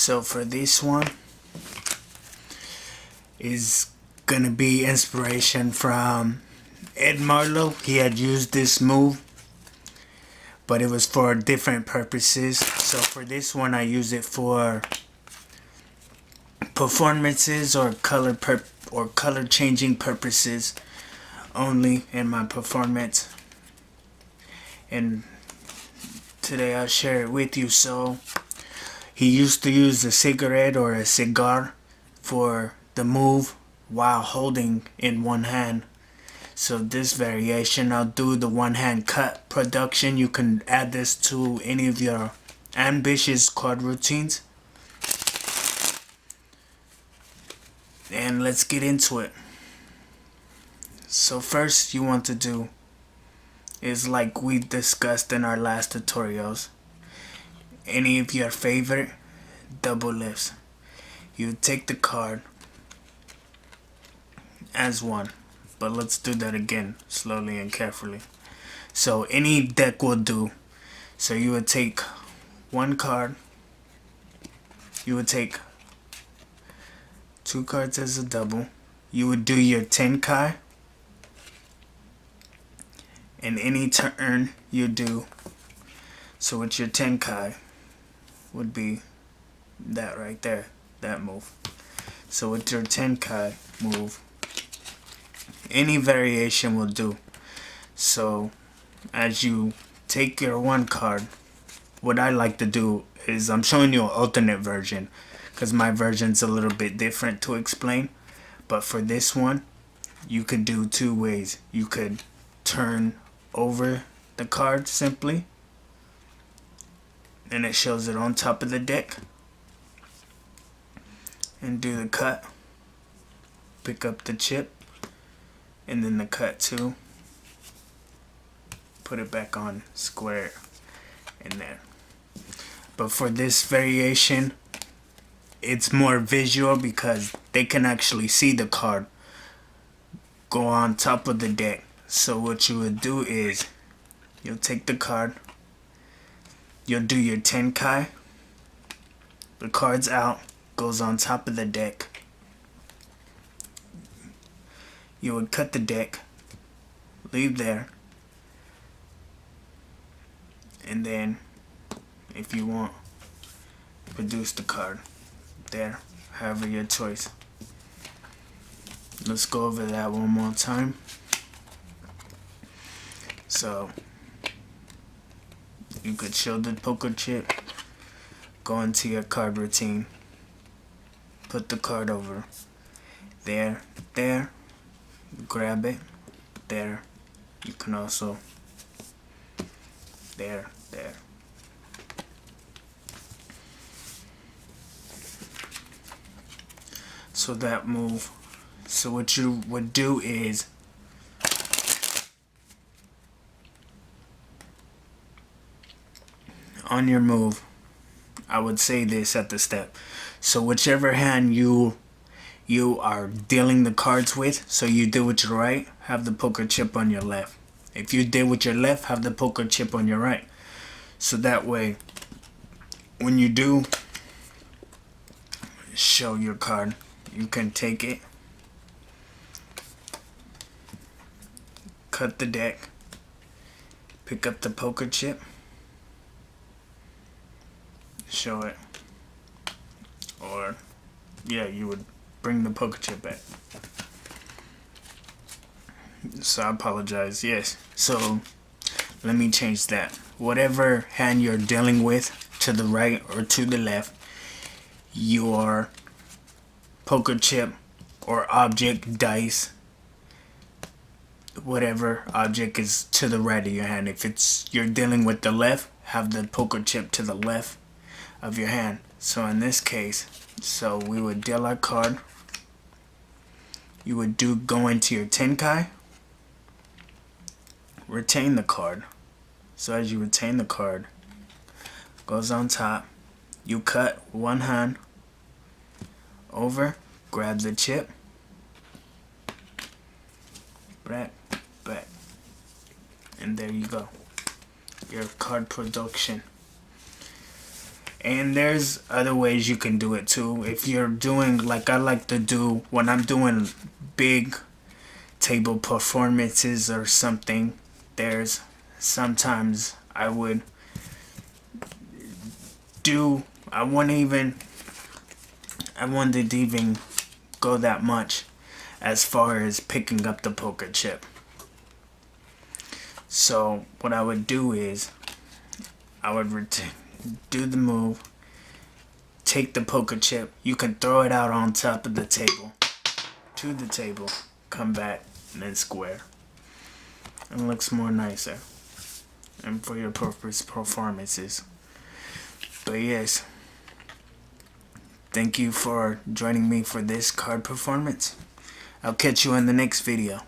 So for this one is gonna be inspiration from Ed Marlowe. He had used this move, but it was for different purposes. So for this one, I use it for performances or color changing purposes only in my performance. And today I'll share it with you. So he used to use a cigarette or a cigar for the move while holding in one hand. So this variation, I'll do the one hand cut production. You can add this to any of your ambitious chord routines. And let's get into it. So first you want to do is like we discussed in our last tutorials, any of your favorite double lifts. You take the card as one, but let's do that again slowly and carefully. So any deck will do. So you would take one card, you would take two cards as a double, you would do your Tenkai, and any turn you do, so with your Tenkai would be that right there, that move. So with your Tenkai move, any variation will do. So as you take your one card, what I like to do is I'm showing you an alternate version because my version's a little bit different to explain. But for this one, you could do two ways. You could turn over the card simply, and it shows it on top of the deck, and do the cut, pick up the chip, and then the cut too, put it back on square in there. But for this variation, it's more visual because they can actually see the card go on top of the deck. So what you would do is you'll take the card, you'll do your Tenkai, the card's out, goes on top of the deck. You would cut the deck, leave there, and then if you want, produce the card there, however your choice. Let's go over that one more time. So you could show the poker chip, go into your card routine, put the card over there, grab it, there. You can also there. So that move. So what you would do is on your move, I would say this at the step. So whichever hand you are dealing the cards with, so you deal with your right, have the poker chip on your left. If you deal with your left, have the poker chip on your right. So that way, when you do show your card, you can take it, cut the deck, pick up the poker chip, show it, or yeah, you would bring the poker chip back. So I apologize. Yes, so let me change that. Whatever hand you're dealing with, to the right or to the left, your poker chip or object, dice, whatever object is to the right of your hand. If it's you're dealing with the left, have the poker chip to the left of your hand. So in this case, so we would deal our card, you would go into your Tenkai, retain the card. So as you retain the card, goes on top, you cut one hand over, grab the chip, back, and there you go, your card production. And there's other ways you can do it too. If you're doing, like I like to do when I'm doing big table performances or something, there's sometimes I would do, I wouldn't even go that much as far as picking up the poker chip. So what I would do is I would do the move, take the poker chip, you can throw it out on top of the table, to the table, come back, and then square. It looks more nicer. And for your performances. But yes, thank you for joining me for this card performance. I'll catch you in the next video.